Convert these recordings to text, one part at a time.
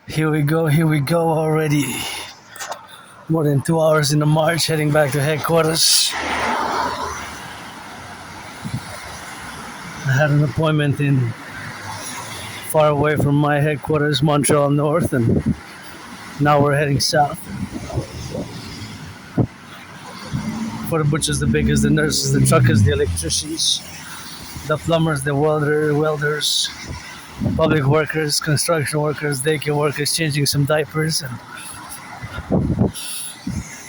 Here we go already. More than 2 hours in the march, heading back to headquarters. I had an appointment in far away from my headquarters, Montreal North, and now we're heading south. For the butchers, the bakers, the nurses, the truckers, the electricians, the plumbers, the welders, public workers, construction workers, daycare workers changing some diapers, and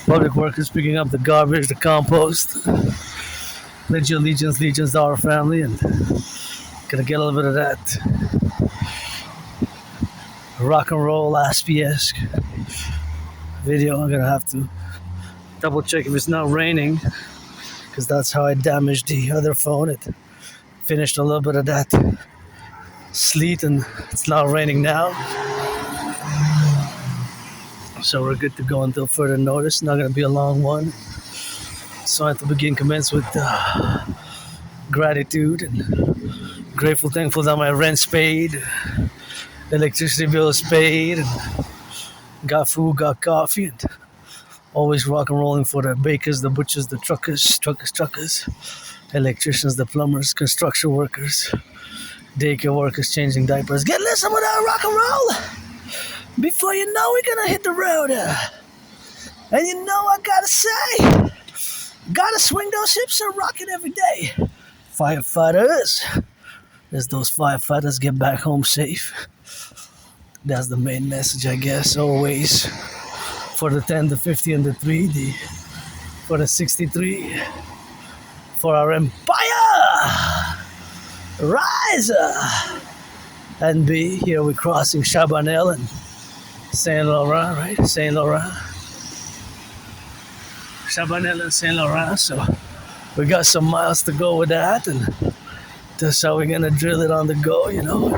public workers picking up the garbage, the compost. Legions to our family, and gonna get a little bit of that rock and roll Aspiesque video. I'm gonna have to double check if it's not raining, because that's how I damaged the other phone. It finished a little bit of that sleet, and it's not raining now, so we're good to go until further notice. Not gonna be a long one, so I have to commence with gratitude and grateful, thankful that my rent's paid, electricity bill is paid, and got food, got coffee, and always rock and rolling for the bakers, the butchers, the truckers, electricians, the plumbers, construction workers, daycare workers changing diapers. Get listen with our rock and roll. Before you know, we're gonna hit the road. And you know I gotta say, gotta swing those hips and rock it every day. Firefighters, as those firefighters get back home safe. That's the main message, I guess, always. For the 10, the 50, and the 3, for the 63, for our empire, rise and be. Here we're crossing Chabanel and Saint Laurent, right? Saint Laurent, Chabanel and Saint Laurent. So we got some miles to go with that, and that's how we're gonna drill it on the go, you know.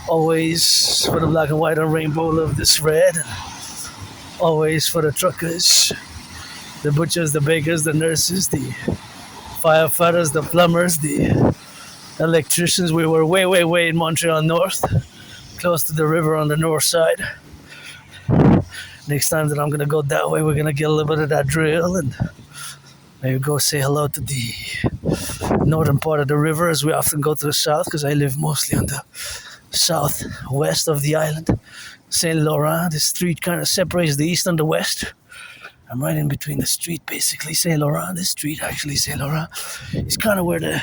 Always for the black and white and rainbow, love this red. And always for the truckers, the butchers, the bakers, the nurses, the firefighters, the plumbers, the electricians. We were way in Montreal North, close to the river on the north side. Next time that I'm gonna go that way, we're gonna get a little bit of that drill and maybe go say hello to the northern part of the river, as we often go to the south, because I live mostly on the southwest of the island. Saint Laurent, the street kind of separates the east and the west. I'm right in between the street, basically. Saint Laurent, this street, actually, Saint Laurent, is kind of where the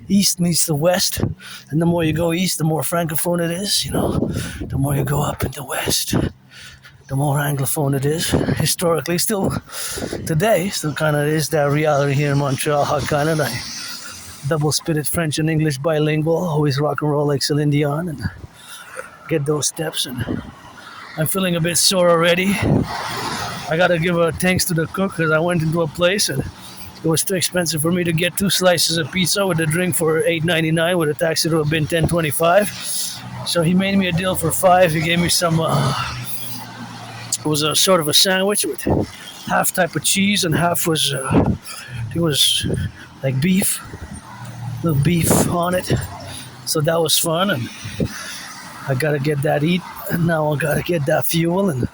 east meets the west. And the more you go east, the more francophone it is, you know. The more you go up in the west, the more anglophone it is. Historically, still today, still kind of is that reality here in Montreal, how kind of I double-spitted French and English bilingual, always rock and roll like Celine Dion, and get those steps. And I'm feeling a bit sore already. I gotta give a thanks to the cook, because I went into a place and it was too expensive for me to get 2 slices of pizza with a drink for $8.99, with a tax it would have been $10.25. So he made me a deal for 5. He gave me some it was a sort of a sandwich with half type of cheese and half was it was like beef, little beef on it. So that was fun, and I gotta get that eat, and now I gotta get that fuel, and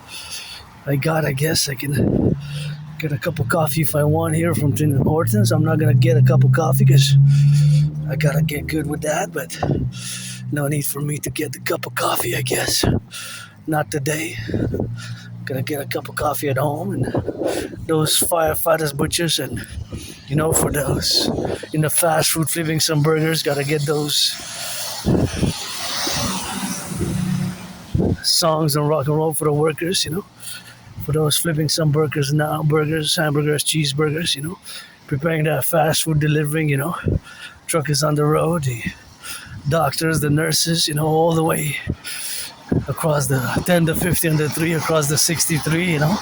I guess I can get a cup of coffee if I want here from Tim Hortons. I'm not gonna get a cup of coffee because I gotta get good with that, but no need for me to get the cup of coffee, I guess. Not today. Gonna get a cup of coffee at home, and those firefighters, butchers, and you know, for those in the fast food flipping some burgers, gotta get those songs and rock and roll for the workers, you know, for those flipping some burgers now, burgers, hamburgers, cheeseburgers, you know, preparing that fast food delivering, you know, truckers on the road, the doctors, the nurses, you know, all the way across the 10, the 50, and the 3, across the 63, you know.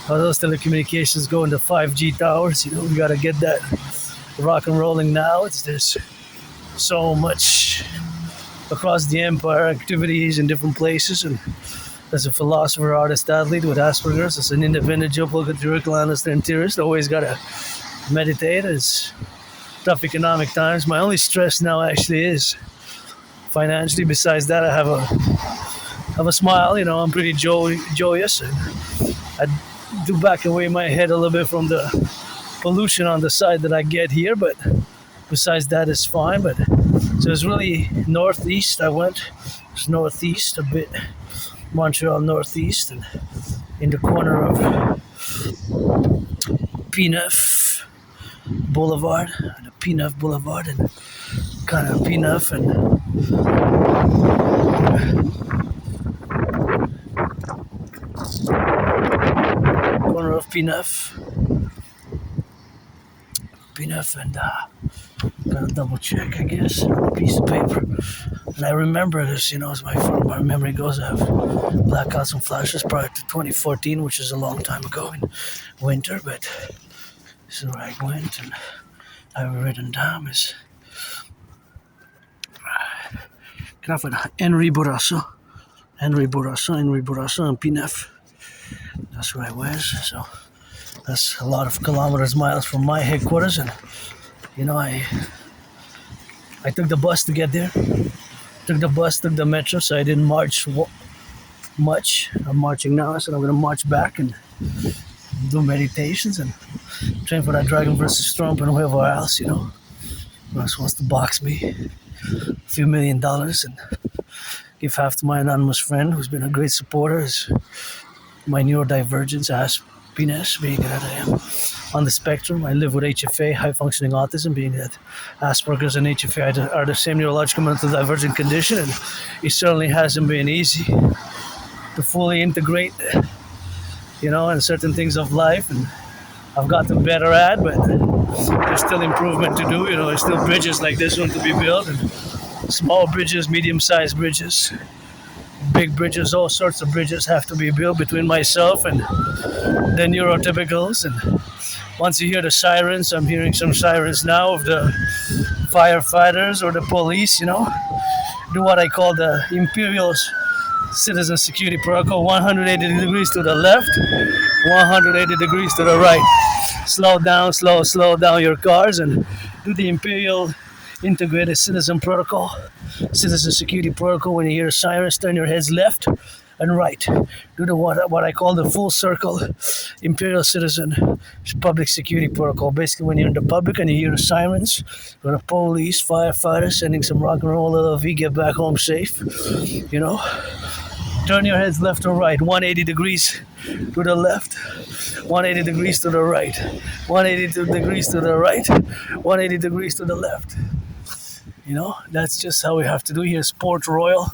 All those telecommunications go into 5G towers, you know. We gotta get that rock and rolling now. There's so much across the empire, activities in different places, and as a philosopher, artist, athlete with Asperger's, as an independent geopolitical analyst and theorist, always gotta meditate. It's tough economic times. My only stress now actually is financially. Besides that, I have a smile. I'm pretty joyous, and I do back away my head a little bit from the pollution on the side that I get here. But besides that, it's fine. But so it's really northeast. I went. It's northeast a bit, Montreal northeast, and in the corner of P9 Boulevard, the P9 Boulevard, and kind of P9 and corner of P9 and gotta double check, I guess, on a piece of paper. And I remember this, as my memory goes. I have blackouts and flashes prior to 2014, which is a long time ago in winter, but this is where I went, and I've written down is Henry Bourassa, and P9. That's where I was. So that's a lot of miles from my headquarters, and I took the bus to get there. Took the metro, so I didn't march much. I'm marching now, so I'm gonna march back and do meditations and train for that Dragon versus Trump and whoever else, who else wants to box me a few $1 million and give half to my anonymous friend who's been a great supporter. Is my neurodivergence, Aspiesque, being that I am on the spectrum. I live with HFA, high functioning autism, being that Asperger's and HFA are the same neurological mental divergent condition, and it certainly hasn't been easy to fully integrate, in certain things of life, and I've gotten better at, but there's still improvement to do. There's still bridges like this one to be built, and small bridges, medium-sized bridges, big bridges, all sorts of bridges have to be built between myself and the neurotypicals. And once you hear the sirens, I'm hearing some sirens now of the firefighters or the police, do what I call the Imperial citizen security protocol: 180 degrees to the left, 180 degrees to the right. Slow down your cars and do the Imperial integrated citizen security protocol. When you hear sirens, turn your heads left and right. Do the what I call the full circle Imperial citizen public security protocol. Basically, when you're in the public and you hear the sirens, the police, firefighters, sending some rock and roll LLV, get back home safe. Turn your heads left or right, 180 degrees to the left, 180 degrees to the right, 180 degrees to the right, 180 degrees to the left. That's just how we have to do here. It's Port Royal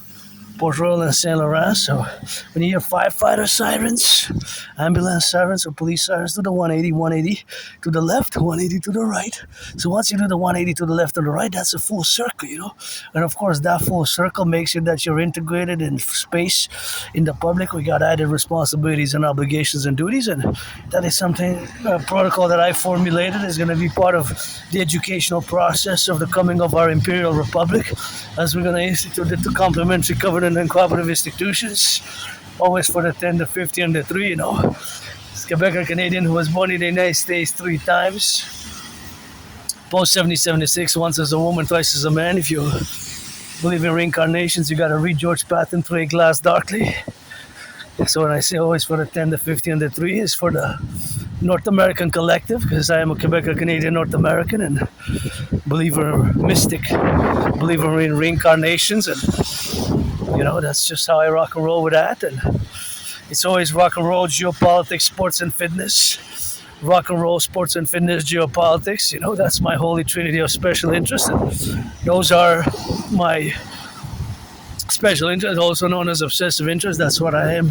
and Saint Laurent. So when you hear firefighter sirens, ambulance sirens, or police sirens, do the 180 to the left, 180 to the right. So once you do the 180 to the left and the right, that's a full circle, And of course, that full circle makes sure that you're integrated in space in the public. We got added responsibilities and obligations and duties, and that is something, a protocol that I formulated is going to be part of the educational process of the coming of our Imperial Republic, as we're going to institute the complementary covenant and cooperative institutions, always for the 10, the 50, and the 3, This Quebecer Canadian who was born in the United States 3 times, post 70-76, once as a woman, twice as a man. If you believe in reincarnations, you got to read George Patton through a glass darkly. So when I say always for the 10, the 50, and the 3, is for the North American Collective, because I am a Quebecer Canadian North American and mystic believer in reincarnations, and that's just how I rock and roll with that. And it's always rock and roll, geopolitics, sports and fitness. Rock and roll, sports and fitness, geopolitics. That's my holy trinity of special interest, and those are my special interests, also known as obsessive interests. That's what I've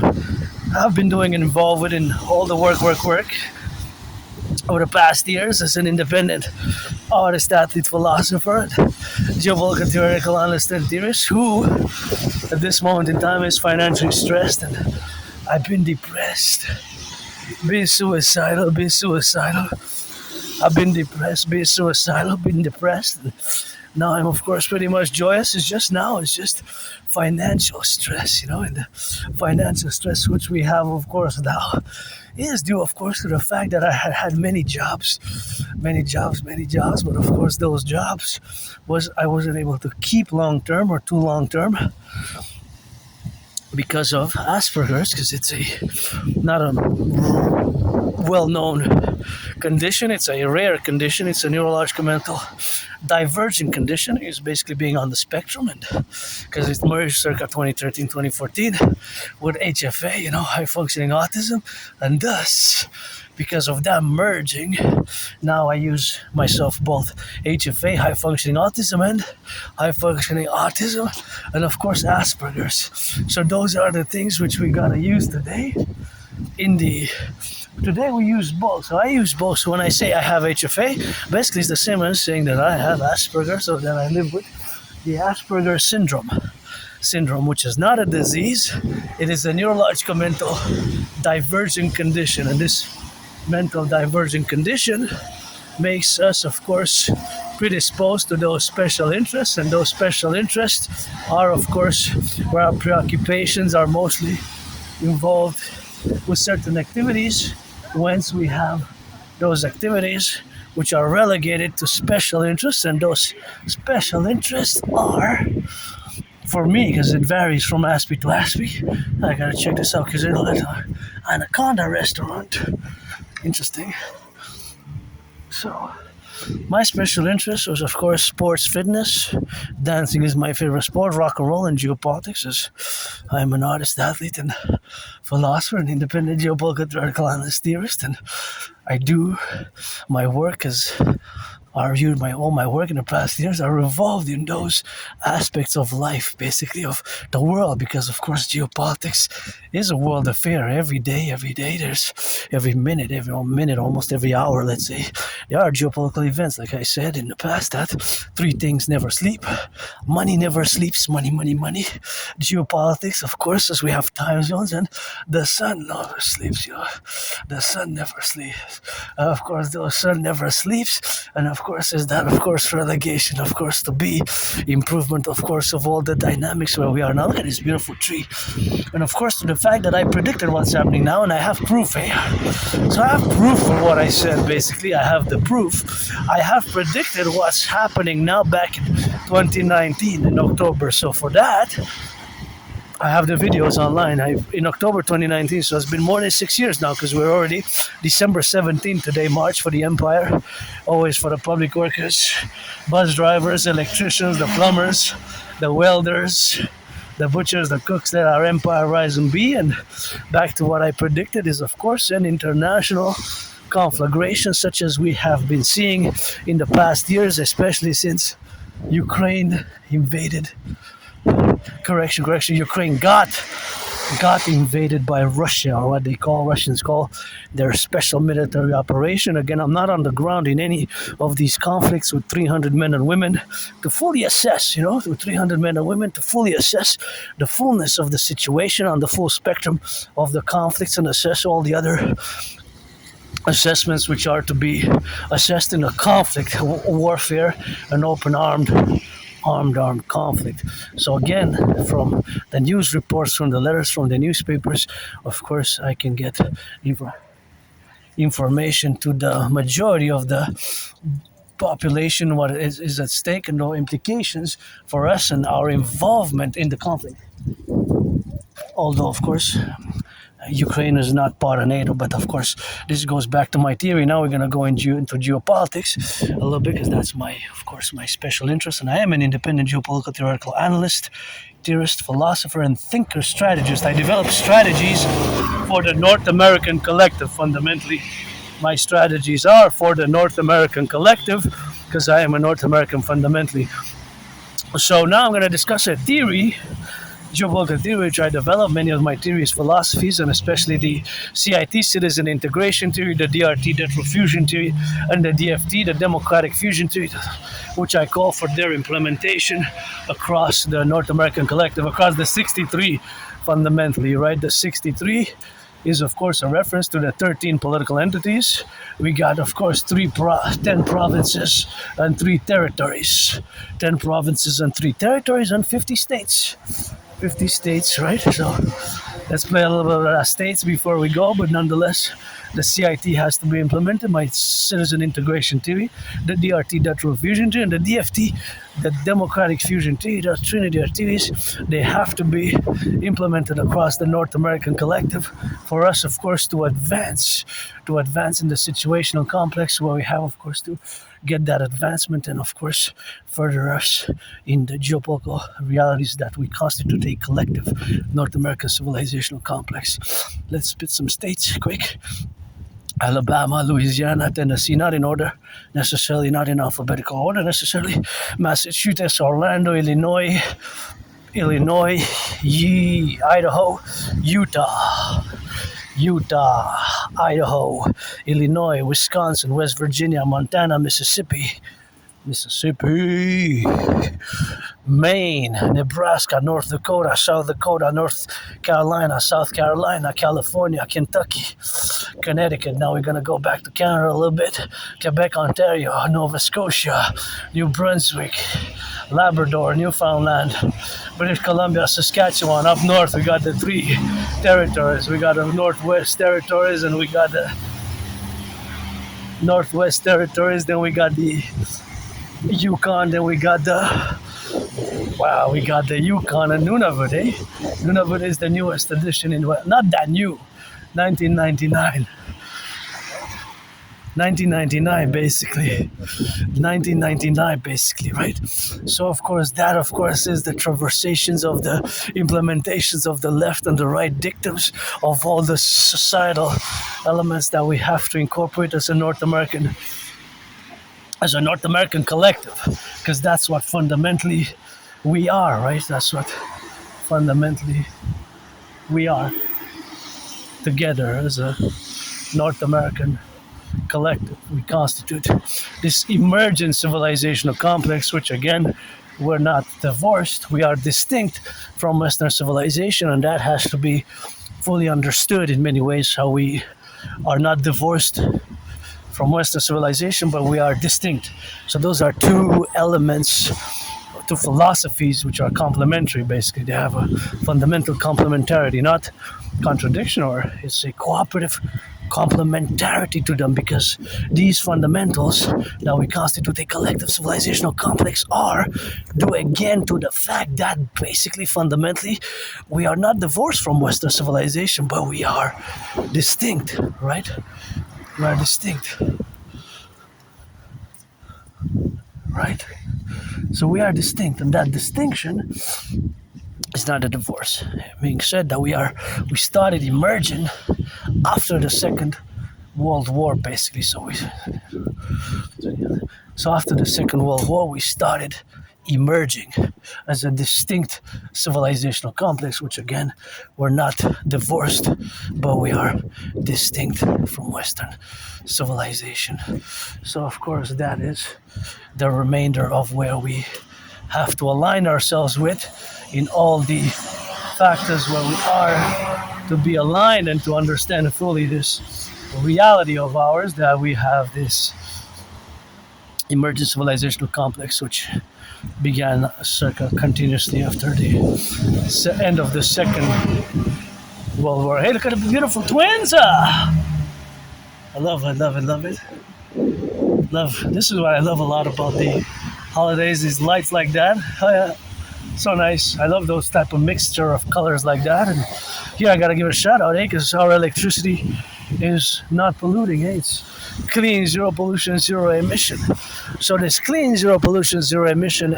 been doing and involved with in all the work over the past years as an independent artist, athlete, philosopher, geopolitical theoretical analyst and theorist who at this moment in time is financially stressed, and I've been depressed, been suicidal. I've been depressed, been suicidal, been depressed. And Now I'm of course pretty much joyous. It's just financial stress, and the financial stress which we have of course now is due of course to the fact that I had many jobs, but of course those jobs I wasn't able to keep long term or too long term because of Asperger's, because it's not a well-known condition. It's a rare condition. It's a neurological mental divergent condition. It's basically being on the spectrum, and because it merged circa 2013 2014 with HFA, high functioning autism, and thus because of that merging, now I use myself both HFA, high functioning autism, and high functioning autism, and of course Asperger's. So those are the things which we gotta use today. Today we use both. So I use both. So when I say I have HFA, basically it's the same as saying that I have Asperger's, so that I live with the Asperger syndrome, which is not a disease. It is a neurological mental divergent condition, and this mental divergent condition makes us, of course, predisposed to those special interests, and those special interests are, of course, where our preoccupations are mostly involved with certain activities, whence we have those activities which are relegated to special interests, and those special interests are, for me, because it varies from Aspie to Aspie. I gotta check this out because it's an Anaconda restaurant. Interesting. So, my special interest was, of course, sports fitness. Dancing is my favorite sport. Rock and roll and geopolitics, as I'm an artist, athlete, and philosopher, and independent geopolitical theoretical analyst theorist. And I do my work as all my work in the past years are revolved in those aspects of life, basically of the world, because of course geopolitics is a world affair. Every day, there's every minute, almost every hour, let's say, there are geopolitical events. Like I said in the past, that three things never sleep. Money never sleeps. Money. Geopolitics, of course, as we have time zones, and the sun never sleeps. The sun never sleeps. Of course, the sun never sleeps, and of course is that, of course, relegation, of course, to be improvement, of course, of all the dynamics where we are now. Look at this beautiful tree, and of course to the fact that I predicted what's happening now, and I have proof here. So I have proof for what I said. Basically, I have the proof. I have predicted what's happening now back in 2019 in October. So for that, I have the videos online. In October 2019, so it's been more than 6 years now, because we're already December 17th today, March for the Empire, always for the public workers, bus drivers, electricians, the plumbers, the welders, the butchers, the cooks. That our Empire rise and be. And back to what I predicted is, of course, an international conflagration such as we have been seeing in the past years, especially since Ukraine invaded. Ukraine got invaded by Russia, or what Russians call their special military operation. Again, I'm not on the ground in any of these conflicts with 300 men and women to fully assess, with 300 men and women to fully assess the fullness of the situation on the full spectrum of the conflicts, and assess all the other assessments which are to be assessed in a conflict, warfare, an open armed conflict. So again, from the news reports, from the letters from the newspapers, of course, I can get information to the majority of the population what is at stake, and no implications for us and our involvement in the conflict. Although, of course, Ukraine is not part of NATO, but of course, this goes back to my theory. Now we're going to go into geopolitics a little bit, because that's my special interest, and I am an independent geopolitical theoretical analyst, theorist, philosopher, and thinker strategist. I develop strategies for the North American collective. Fundamentally, my strategies are for the North American collective, because I am a North American fundamentally. So now I'm going to discuss a theory, geopolitical theory, which I developed. Many of my theories, philosophies, and especially the CIT, citizen integration theory, the DRT, death fusion theory, and the DFT, the democratic fusion theory, which I call for their implementation across the North American collective, across the 63, fundamentally, right? The 63 is of course a reference to the 13 political entities. We got of course 10 provinces and 3 territories. 10 provinces and 3 territories and 50 states. 50 states, right? So let's play a little bit of states before we go, but nonetheless, the CIT has to be implemented, my Citizen Integration Theory, the DRT Dual Fusion Theory, and the DFT, the Democratic Fusion Theory, the Trinity theories. They have to be implemented across the North American collective for us, of course, to advance in the situational complex where we have, of course, to get that advancement and, of course, further us in the geopolitical realities that we constitute a collective North American civilizational complex. Let's spit some states quick. Alabama, Louisiana, Tennessee, not in order necessarily, not in alphabetical order necessarily. Massachusetts, Orlando, Illinois, Idaho, Utah, Idaho, Illinois, Wisconsin, West Virginia, Montana, Mississippi, Maine, Nebraska, North Dakota, South Dakota, North Carolina, South Carolina, California, Kentucky, Connecticut. Now we're going to go back to Canada a little bit. Quebec, Ontario, Nova Scotia, New Brunswick, Labrador, Newfoundland, British Columbia, Saskatchewan. Up north, we got the 3 territories. We got the Northwest Territories, and we got the Northwest Territories. Then we got the Yukon. Then we got the Yukon and Nunavut, eh? Nunavut is the newest edition not that new, 1999. 1999 basically, right? So of course that is the traversations of the implementations of the left and the right dictums of all the societal elements that we have to incorporate as a North American collective, because that's what fundamentally we are, right? That's what fundamentally we are together as a North American collective. We constitute this emergent civilizational complex, which again, we're not divorced. We are distinct from Western civilization, and that has to be fully understood in many ways, how we are not divorced from Western civilization, but we are distinct. So those are 2 elements, 2 philosophies which are complementary. Basically, they have a fundamental complementarity, not contradiction, or it's a cooperative complementarity to them, because these fundamentals that we constitute a collective civilizational complex are due again to the fact that basically fundamentally we are not divorced from Western civilization, but we are distinct, right? We are distinct, right? So we are distinct, and that distinction is not a divorce. Being said that we started emerging after the Second World War, basically. So after the Second World War, we started emerging as a distinct civilizational complex, which again, we're not divorced, but we are distinct from Western civilization. So of course, that is the remainder of where we have to align ourselves with in all the factors where we are, to be aligned and to understand fully this reality of ours, that we have this emergent civilizational complex which began circa continuously after the end of the Second World War. Hey, look at the beautiful twins! I love it. This is what I love a lot about the holidays, these lights like that. Oh yeah, so nice. I love those type of mixture of colors like that. And here I gotta give a shout out, because our electricity is not polluting. It's clean, zero pollution, zero emission. So this clean, zero pollution, zero emission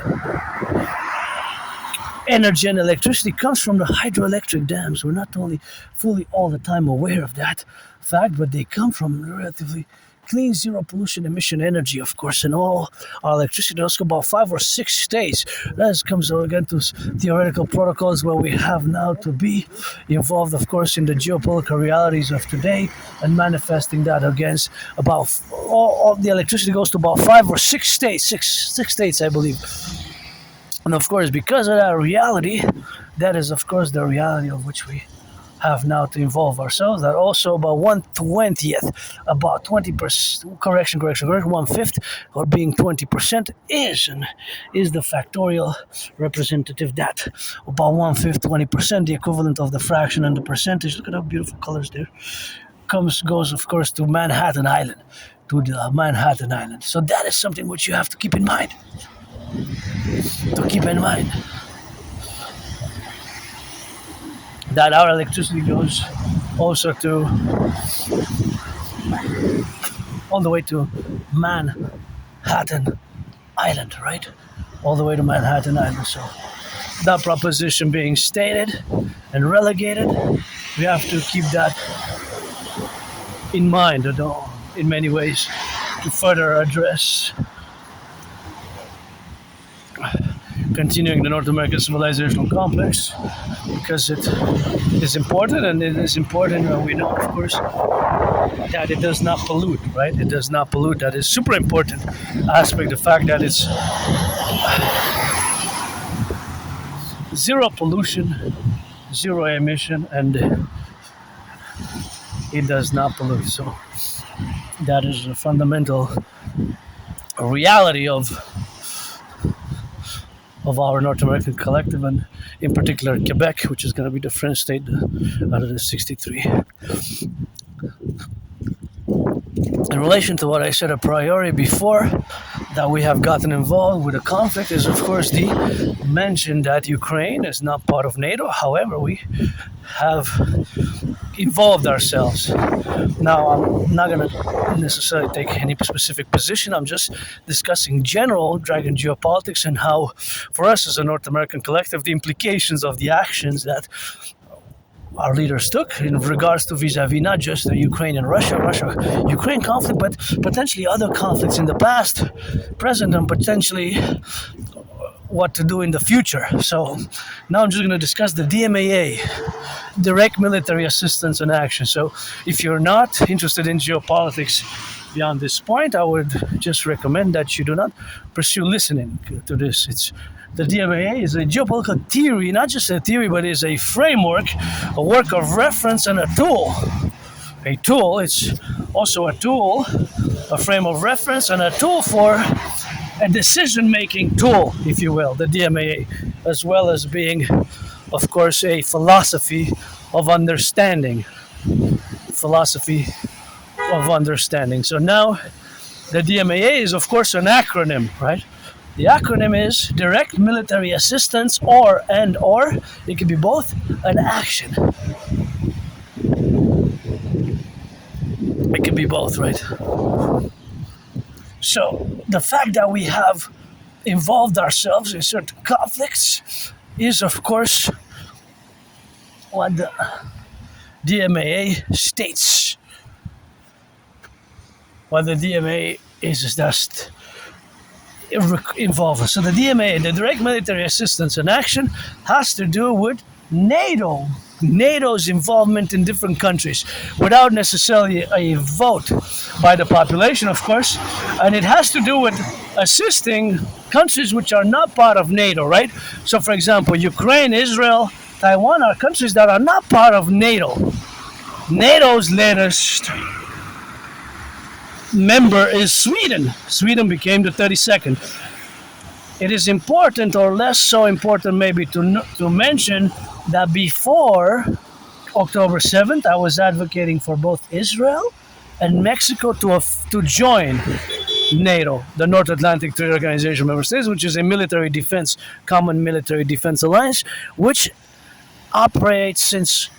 energy and electricity comes from the hydroelectric dams. We're not only fully all the time aware of that fact, but they come from relatively clean, zero pollution emission energy, of course, and all our electricity does about 5 or 6 states. That comes again to theoretical protocols where we have now to be involved, of course, in the geopolitical realities of today and manifesting that against about all the electricity goes to about 5 or 6 states, six states, I believe. And of course, because of that reality, that is, of course, the reality of which we have now to involve ourselves. That also about 1/20th, about 20%, correction, 1/5, or being 20% is the factorial representative. That about 1/5, 20%, the equivalent of the fraction and the percentage. Look at how beautiful colors there. Goes of course to Manhattan Island, to the Manhattan Island. So that is something which you have to keep in mind. That our electricity goes also to all the way to Manhattan Island, right? All the way to Manhattan Island. So that proposition being stated and relegated, we have to keep that in mind, in many ways, to further address continuing the North American civilizational complex, because it is important, and it is important, we know, of course, that it does not pollute, right? It does not pollute. That is super important aspect, the fact that it's zero pollution, zero emission, and it does not pollute. So that is a fundamental reality of our North American collective, and in particular Quebec, which is going to be the French state out of the 63. In relation to what I said a priori before, that we have gotten involved with a conflict, is of course the mention that Ukraine is not part of NATO. However, we have involved ourselves. Now, I'm not going to necessarily take any specific position. I'm just discussing general dragon geopolitics and how, for us as a North American collective, the implications of the actions that our leaders took in regards to vis-a-vis not just the Ukraine and Russia-Ukraine conflict, but potentially other conflicts in the past, present, and potentially what to do in the future. So now I'm just going to discuss the DMAA, direct military assistance and action. So if you're not interested in geopolitics beyond this point, I would just recommend that you do not pursue listening to this. The DMAA is a geopolitical theory, not just a theory, but is a framework, a work of reference, and a tool. A tool, it's also a tool, a frame of reference, and a tool for a decision-making tool, if you will, the DMAA, as well as being, of course, a philosophy of understanding. So now, the DMAA is, of course, an acronym, right? The acronym is Direct Military Assistance, or it can be both, an action. It can be both, right? So the fact that we have involved ourselves in certain conflicts is, of course, what the DMAA states. What the DMAA is just involved. So the DMAA, the Direct Military Assistance and Action, has to do with NATO's involvement in different countries without necessarily a vote by the population, of course, and it has to do with assisting countries which are not part of NATO, right? So for example, Ukraine, Israel, Taiwan are countries that are not part of NATO. NATO's latest member is Sweden. Sweden became the 32nd. It is important, or less so important maybe, to mention that before October 7th, I was advocating for both Israel and Mexico to join NATO, the North Atlantic Treaty Organization member states, which is a common military defense alliance, which operates since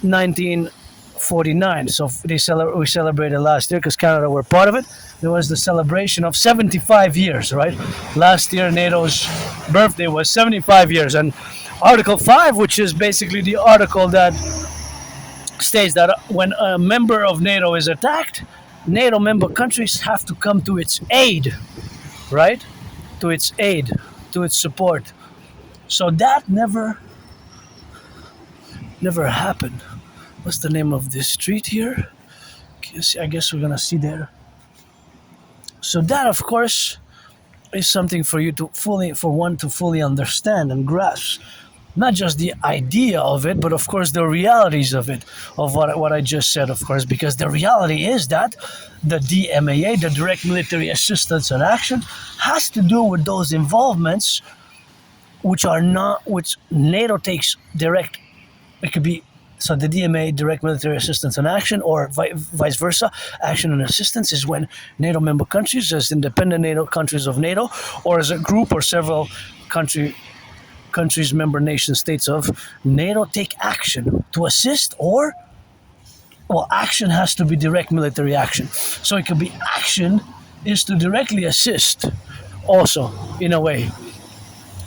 1949. So we celebrated last year, because Canada were part of it. There was the celebration of 75 years, right? Last year, NATO's birthday was 75 years. And Article 5, which is basically the article that states that when a member of NATO is attacked, NATO member countries have to come to its aid, right? To its aid, to its support. So that never happened. What's the name of this street here? I guess we're gonna see there. So that, of course, is something for one to fully understand and grasp. not just the idea of it, but of course the realities of it, of what I just said, of course, because the reality is that the DMAA, the direct military assistance and action, has to do with those involvements which NATO takes direct. It could be so the DMA, direct military assistance and action, or vice versa, action and assistance is when NATO member countries, as independent NATO countries of NATO, or as a group or several countries, member nation states of NATO, take action to assist, or action has to be direct military action. So it could be action is to directly assist, also in a way,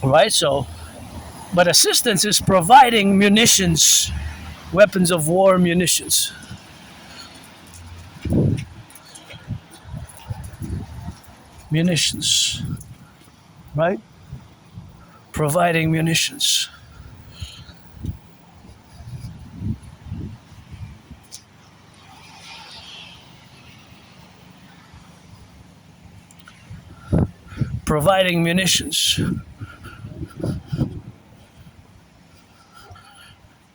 right? So, but assistance is providing munitions. Weapons of war, munitions. Munitions, right? Providing munitions. Providing munitions.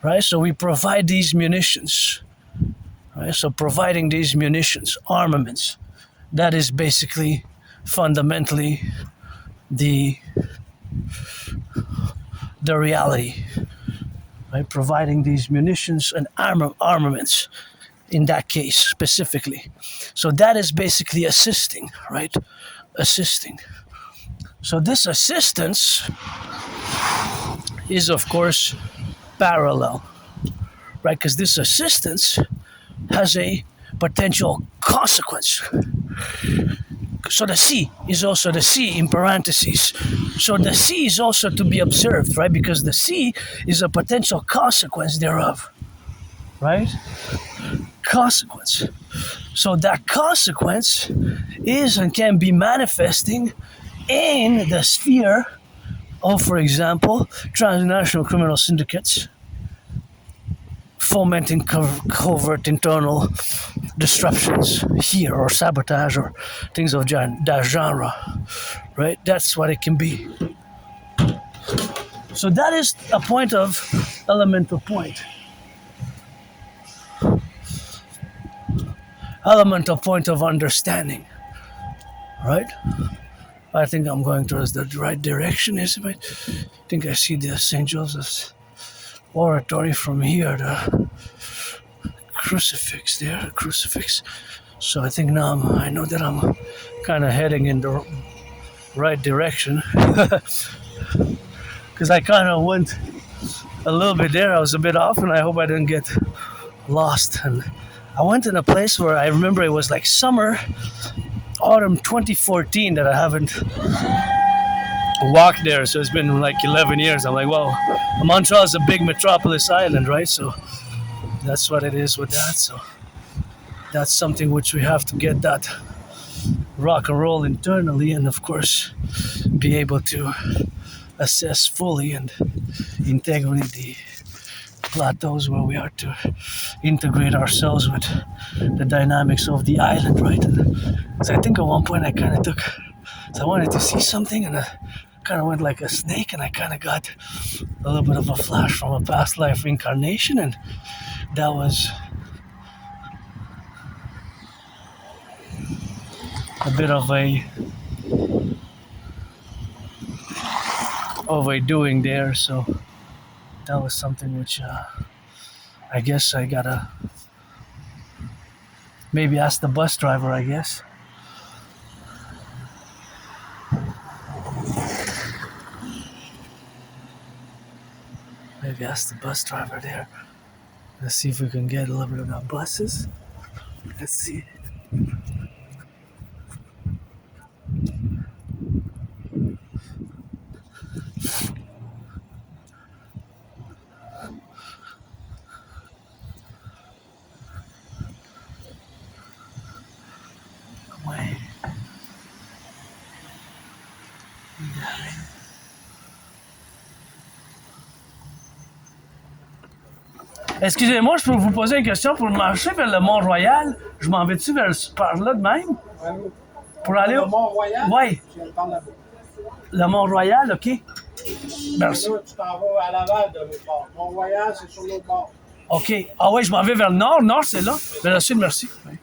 Right, so we provide these munitions. Right, so providing these munitions, armaments, that is basically, fundamentally, the reality. Right, providing these munitions and armaments, in that case specifically. So that is basically assisting, right? Assisting. So this assistance is, of course, parallel, right? Because this assistance has a potential consequence. So the C is also the C in parentheses. So the C is also to be observed, right? Because the C is a potential consequence thereof, right? Consequence. So that consequence is and can be manifesting in the sphere of, for example, transnational criminal syndicates, fomenting covert internal disruptions here, or sabotage, or things of that genre, right? That's what it can be. So that is a point of elemental point. Elemental point of understanding, right? I think I'm going towards the right direction, isn't it? I think I see the St. Joseph's oratory from here, the crucifix there, crucifix. So I think now I know that I'm kind of heading in the right direction. Because I kind of went a little bit there. I was a bit off, and I hope I didn't get lost. And I went in a place where I remember it was like summer, autumn 2014, that I haven't walked there. So it's been like 11 years. I'm like, well, Montreal is a big metropolis island, right? So that's what it is with that. So that's something which we have to get that rock and roll internally, and of course be able to assess fully and integrate the plateaus where we are to integrate ourselves with the dynamics of the island, right? And so I think at one point I kind of I wanted to see something, and I kind of went like a snake, and I kind of got a little bit of a flash from a past life reincarnation, and that was a bit of a doing there. So that was something which I guess I gotta maybe ask the bus driver, I guess. Maybe ask the bus driver there. Let's see if we can get a little bit of our buses. Let's see. Excusez-moi, je peux vous poser une question pour marcher vers le Mont-Royal? Je m'en vais-tu par là de même? Pour aller Le Mont-Royal? Oui. Je viens de parler là-bas. Le Mont-Royal, OK. Merci. Là, tu t'en vas à Laval de l'autre bord. Mon voyage, c'est sur l'autre bord. OK. Ah ouais, je m'en vais vers le nord. Nord, c'est là. Vers le sud, merci. Oui.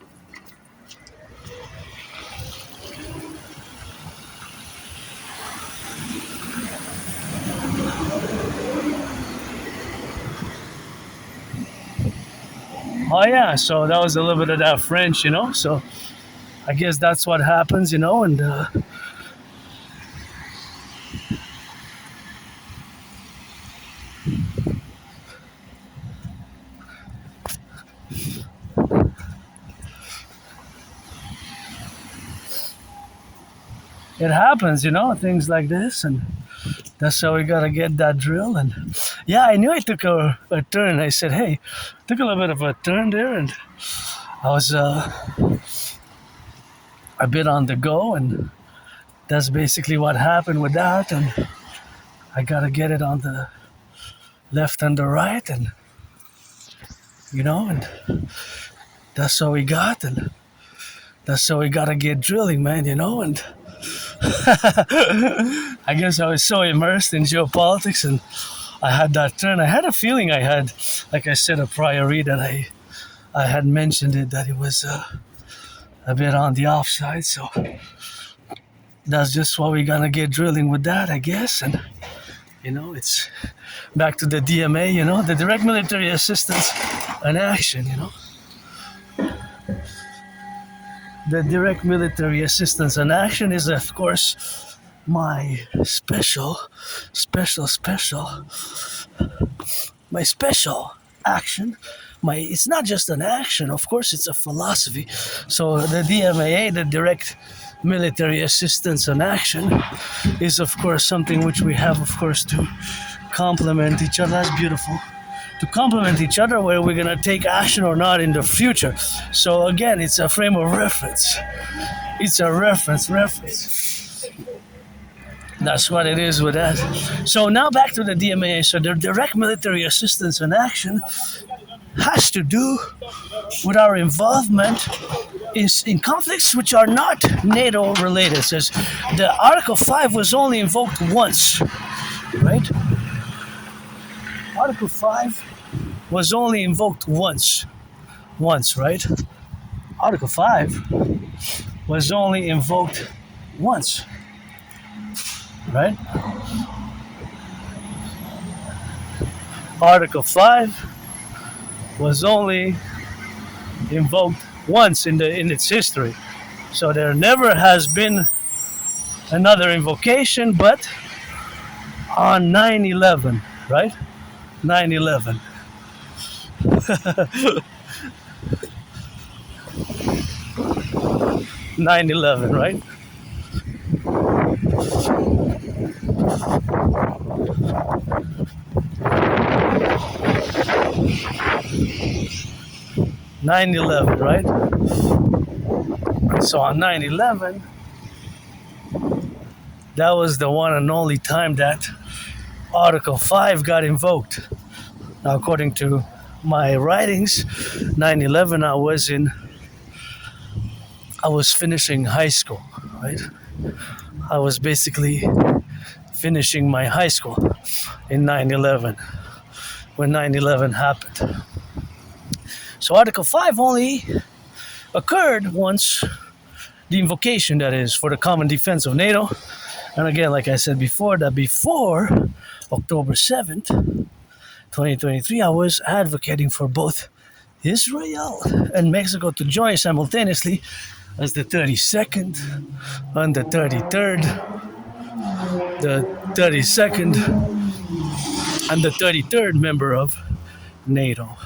Oh yeah, so that was a little bit of that French, you know. So I guess that's what happens, you know, and it happens, you know, things like this, and that's how we gotta get that drill. And yeah, I knew I took a turn. I said, hey, took a little bit of a turn there, and I was a bit on the go, and that's basically what happened with that. And I gotta get it on the left and the right, and you know, and that's how we got, and that's how we gotta get drilling, man, you know. And I guess I was so immersed in geopolitics, and I had that turn. I had a feeling I had, like I said, a priori that I had mentioned it, that it was a bit on the offside. So that's just what we're gonna get drilling with that, I guess. And you know, it's back to the DMA, you know, the direct military assistance and action, you know. The direct military assistance and action is, of course, my special action. It's not just an action, of course, it's a philosophy. So the DMAA, the direct military assistance and action, is of course something which we have, of course, to complement each other. That's beautiful. To complement each other, where we're gonna take action or not in the future. So again, it's a frame of reference. It's a reference. That's what it is with that. So now back to the DMA. So the direct military assistance and action has to do with our involvement in conflicts which are not NATO related. Says the Article 5 was only invoked once, right? Article 5 was only invoked once, right? Article 5 was only invoked once, right? Article 5 was only invoked once in its history. So there never has been another invocation, but on 9/11, right? 9/11. 9/11, right? Right? So on 9/11, that was the one and only time that Article 5 got invoked. Now, according to my writings, 9/11, I was finishing high school, right? I was basically finishing my high school in 9/11, when 9/11 happened. So Article 5 only occurred once, the invocation, that is, for the common defense of NATO. And again, like I said before, that before October 7th, 2023, I was advocating for both Israel and Mexico to join simultaneously as the 32nd and the 33rd, the 32nd and the 33rd member of NATO,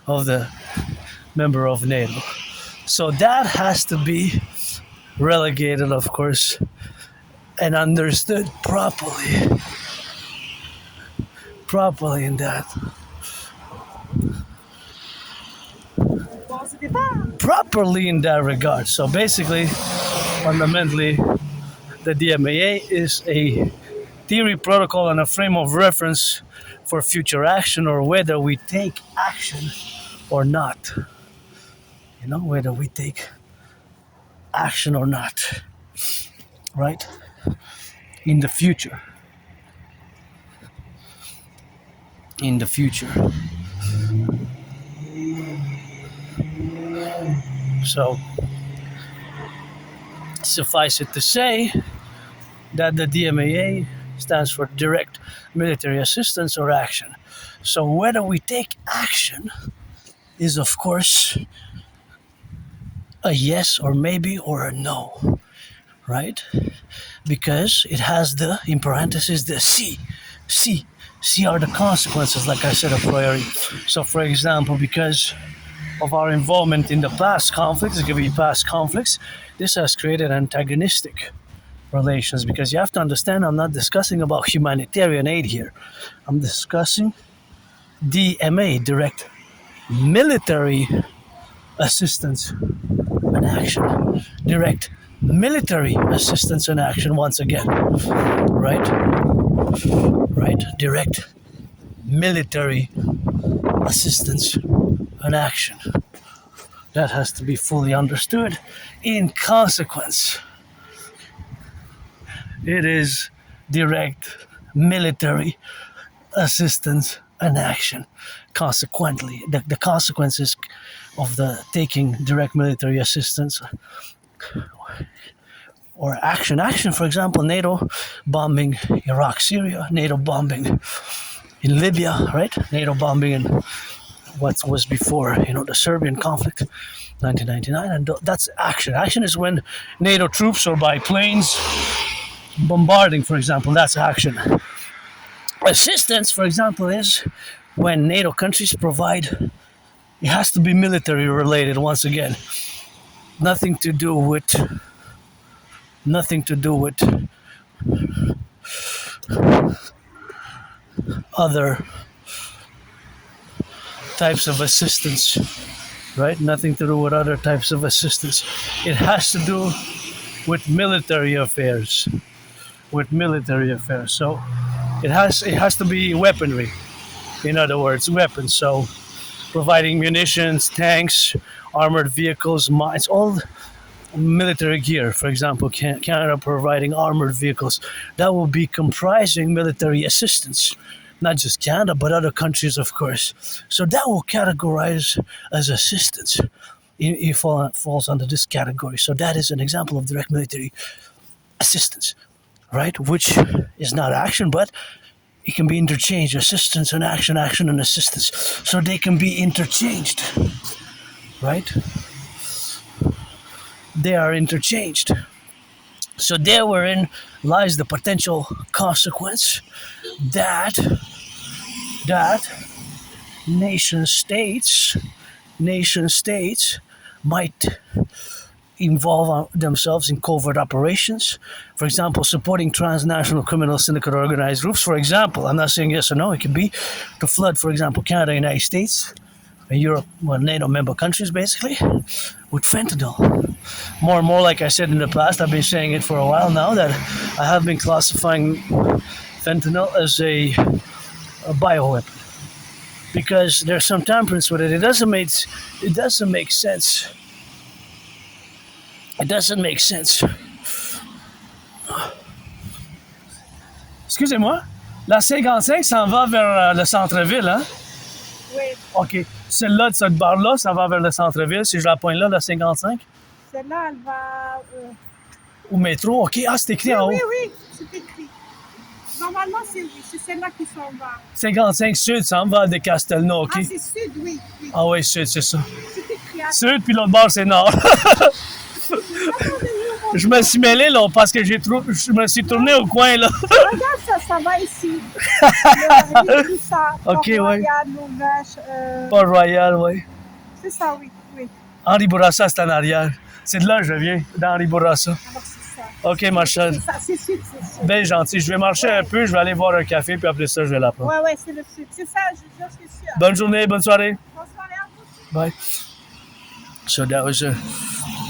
of the member of NATO. So that has to be relegated, of course, and understood properly in that. Properly in that regard. So basically, fundamentally, the DMAA is a theory, protocol, and a frame of reference for future action, or whether we take action or not. You know, whether we take action or not. right? In the future. In the future. So, suffice it to say that the DMAA stands for direct military assistance or action. So, whether we take action is, of course, a yes or maybe or a no, right? Because it has the, in parentheses, the C are the consequences, like I said a priori. So, for example, because of our involvement in the past conflicts, it could be past conflicts, this has created antagonistic relations. Because you have to understand, I'm not discussing about humanitarian aid here. I'm discussing DMA, direct military assistance and action. Direct military assistance and action once again. Right? Right? Direct military assistance and action. That has to be fully understood. In consequence, it is direct military assistance and action. Consequently, the consequences of the taking direct military assistance or action. Action, for example, NATO bombing Iraq, Syria, NATO bombing in Libya, right? NATO bombing in what was before, the Serbian conflict, 1999, and that's action. Action is when NATO troops or by planes bombarding, for example, that's action. Assistance, for example, is when NATO countries provide. It has to be military related. Once again, nothing to do with other types of assistance, right? Nothing to do with other types of assistance. It has to do with military affairs. So it has to be weaponry. In other words, weapons. So providing munitions, tanks, armored vehicles, mines, all military gear. For example, Canada providing armored vehicles. That will be comprising military assistance. Not just Canada, but other countries, of course. So that will categorize as assistance. It falls under this category. So that is an example of direct military assistance, right? Which is not action, but it can be interchanged. Assistance and action, action and assistance. So they can be interchanged, right? They are interchanged. So there wherein lies the potential consequence that nation states might involve themselves in covert operations. For example, supporting transnational criminal syndicate organized groups. For example, I'm not saying yes or no, it could be to flood, for example, Canada, United States, and Europe, NATO member countries basically, with fentanyl. More and more, like I said in the past, I've been saying it for a while now, that I have been classifying fentanyl as a bioweapon. Because there's some temperance with it. It doesn't make sense. It doesn't make sense. Excusez-moi, la 55 s'en va vers le centre-ville, hein? Oui. OK. Celle-là, de cette barre-là, ça va vers le centre-ville. Si je la pointe là, la 55? Celle-là, elle va... Au métro, OK. Ah, c'est écrit en haut. Oui, c'est écrit. Normalement, c'est celle-là qui s'en va. 55 Sud, ça en va de Castelnau, OK? Ah, c'est Sud, oui. Ah oui, Sud, c'est ça. C'est écrit à... Sud, puis l'autre bord, c'est Nord. Je me suis mêlé, là, parce que je me suis tourné au coin, là. Regarde, ça va ici. Tout ça. OK, oui. Port-Royal, Louvache, Port-Royal, oui. C'est ça, oui. Henri Bourassa, c'est en arrière. C'est de là que je viens, d'Henri Bourassa. Alors, c'est ça. OK, ma chère. C'est ça, c'est Sud, c'est Sud. Bien gentil. Je vais marcher un peu, je vais aller voir un café, puis après ça, je vais la prendre. Ouais, c'est le Sud. C'est ça, je suis sûre. Bonne journée, bonne soirée. Bonne soirée à vous. Bye. So that was a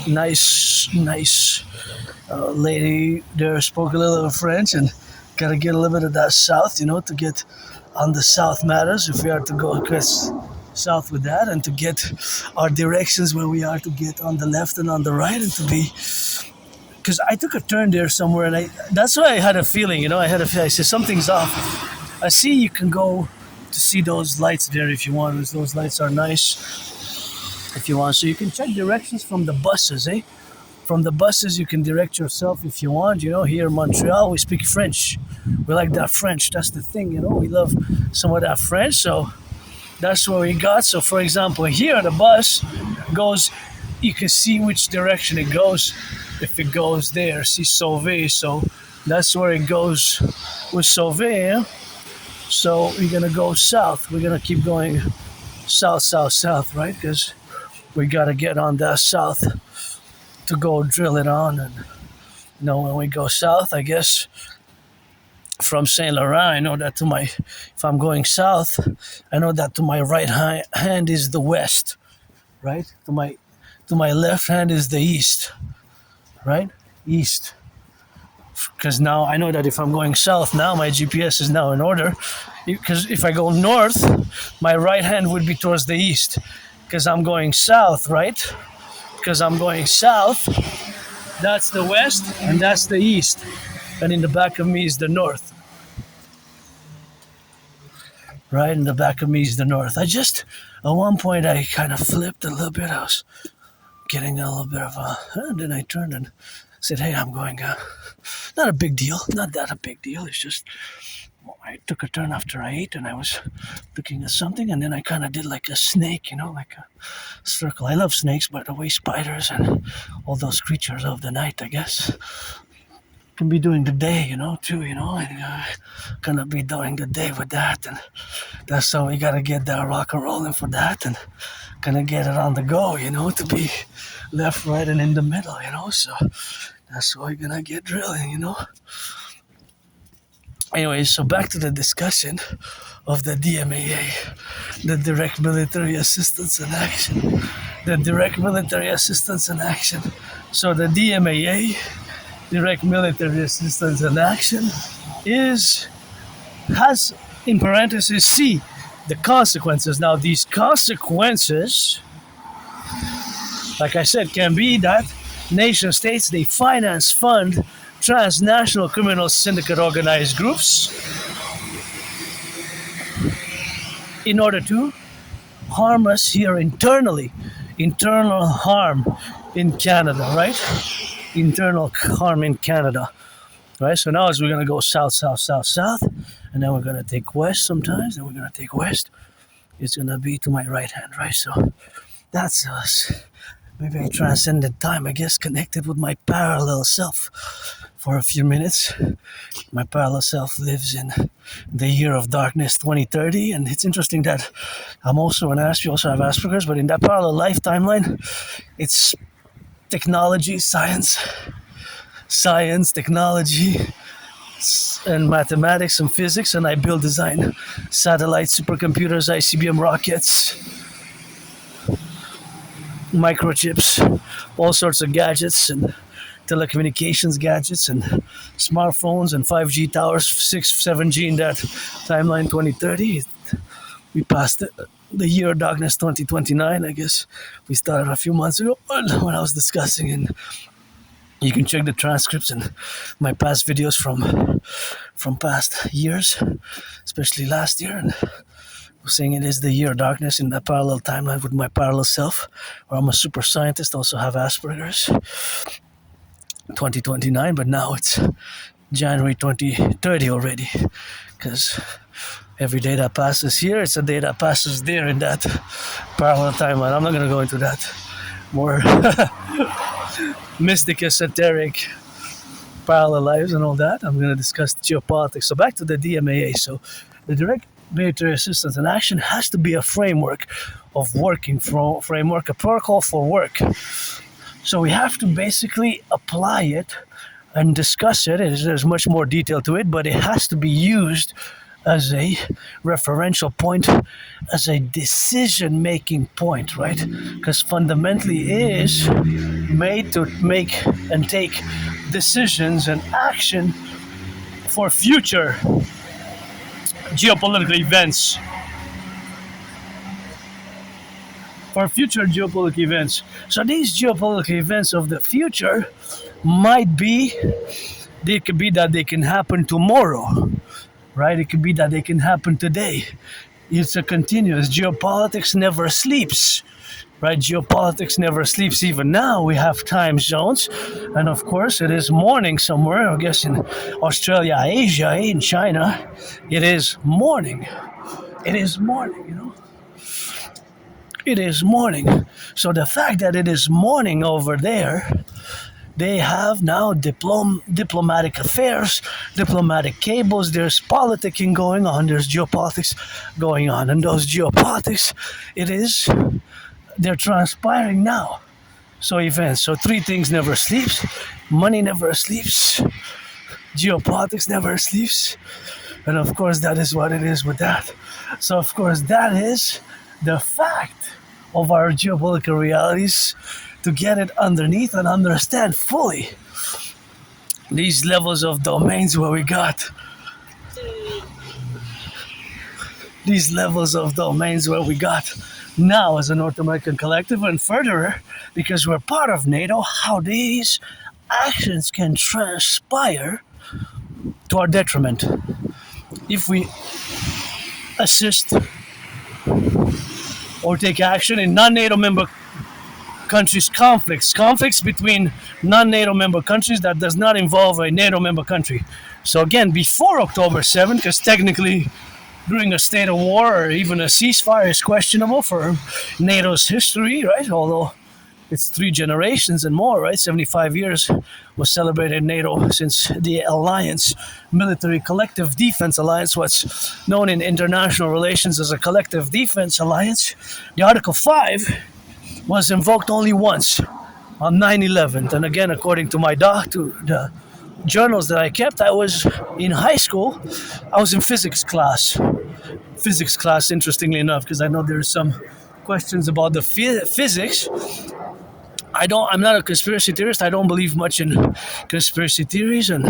nice lady there, spoke a little French, and got to get a little bit of that South, to get on the South matters if we are to go south with that, and to get our directions where we are to get on the left and on the right, and to be because I took a turn there somewhere, and that's why I had a feeling, I said something's off. I see you can go to see those lights there if you want. Those lights are nice if you want. So you can check directions from the buses, eh? From the buses, you can direct yourself if you want. Here in Montreal, we speak French. We like that French. That's the thing, we love some of that French. So that's what we got. So, for example, here the bus goes, you can see which direction it goes. If it goes there, see Sauvé. So that's where it goes with Sauvé. Eh? So we're going to go south. We're going to keep going south, right? Because we got to get on that south to go drill it on. And when we go south, I guess from Saint Laurent, I know that if I'm going south, I know that to my right hand is the west, right? To my left hand is the east, right? East. Because now I know that if I'm going south now, my GPS is now in order. Because if I go north, my right hand would be towards the east. Because I'm going south, right? Because I'm going south, that's the west and that's the east. And in the back of me is the north. Right in the back of me is the north. At one point I kind of flipped a little bit. I was getting a little bit of and then I turned and said, hey, I'm going, not a big deal. Not that a big deal. It's just, I took a turn after I ate and I was looking at something and then I kind of did like a snake, like a circle. I love snakes, by the way, spiders and all those creatures of the night, I guess. Can be doing the day, too, and gonna be doing the day with that. And that's how we gotta get that rock and rolling for that and gonna get it on the go, to be left, right, and in the middle, So that's why we're gonna get drilling, Anyway, so back to the discussion of the DMAA, the Direct Military Assistance in Action. The Direct Military Assistance in Action. So the DMAA, Direct Military Assistance in Action, has, in parentheses, C, the consequences. Now, these consequences, like I said, can be that nation states, they finance, fund transnational criminal syndicate organized groups in order to harm us here internally. Internal harm in Canada, right? Internal harm in Canada, right? So now as we're going to go south, and then we're going to take west sometimes, then we're going to take west. It's going to be to my right hand, right? So that's us. Maybe I transcended time, I guess, connected with my parallel self for a few minutes. My parallel self lives in the year of darkness 2030, and it's interesting that I'm also an Aspiesque, also have Asperger's, but in that parallel life timeline, it's technology, science, technology, and mathematics and physics, and I build, design satellites, supercomputers, ICBM rockets, microchips, all sorts of gadgets and telecommunications gadgets and smartphones and 5G towers, 6, 7G in that timeline 2030. We passed the year of darkness 2029, I guess. We started a few months ago when I was discussing, and you can check the transcripts and my past videos from past years, especially last year, and saying it is the year of darkness in that parallel timeline with my parallel self, where I'm a super scientist, also have Asperger's, 2029, but now it's January 2030 already, because every day that passes here, it's a day that passes there in that parallel timeline. I'm not going to go into that more mystic, esoteric parallel lives and all that. I'm going to discuss geopolitics. So back to the DMAA. So the Direct Military Assistance in Action has to be a framework of working, framework, a protocol for work. So we have to basically apply it and discuss it. There's much more detail to it, but it has to be used as a referential point, as a decision-making point, right? Because fundamentally it is made to make and take decisions and action for future geopolitical events. for future geopolitical events. So these geopolitical events of the future might be, they could be that they can happen tomorrow, right? It could be that they can happen today. It's a continuous. Geopolitics never sleeps, right? Geopolitics never sleeps. Even now, we have time zones, and of course, it is morning somewhere. I guess in Australia, Asia, in China, it is morning. It is morning, you know. It is morning. So the fact that it is morning over there, they have now diplomatic affairs, diplomatic cables. There's politicking going on. There's geopolitics going on, and those geopolitics, they're transpiring now. So events. So three things never sleeps. Money never sleeps. Geopolitics never sleeps. And of course, that is what it is with that. So of course, that is the fact of our geopolitical realities, to get it underneath and understand fully these levels of domains where we got these levels of domains where we got now as a North American collective, and further, because we're part of NATO, how these actions can transpire to our detriment if we assist or take action in non-NATO member countries' conflicts between non-NATO member countries that does not involve a NATO member country. So again, before October 7th, because technically during a state of war or even a ceasefire is questionable for NATO's history, right? Although it's 3 generations and more, right? 75 years was celebrated NATO since the alliance, military collective defense alliance, what's known in international relations as a collective defense alliance. The Article 5 was invoked only once, on 9/11. And again, according to the journals that I kept, I was in high school. I was in physics class. Interestingly enough, because I know there's some questions about the physics. I'm not a conspiracy theorist. I don't believe much in conspiracy theories, and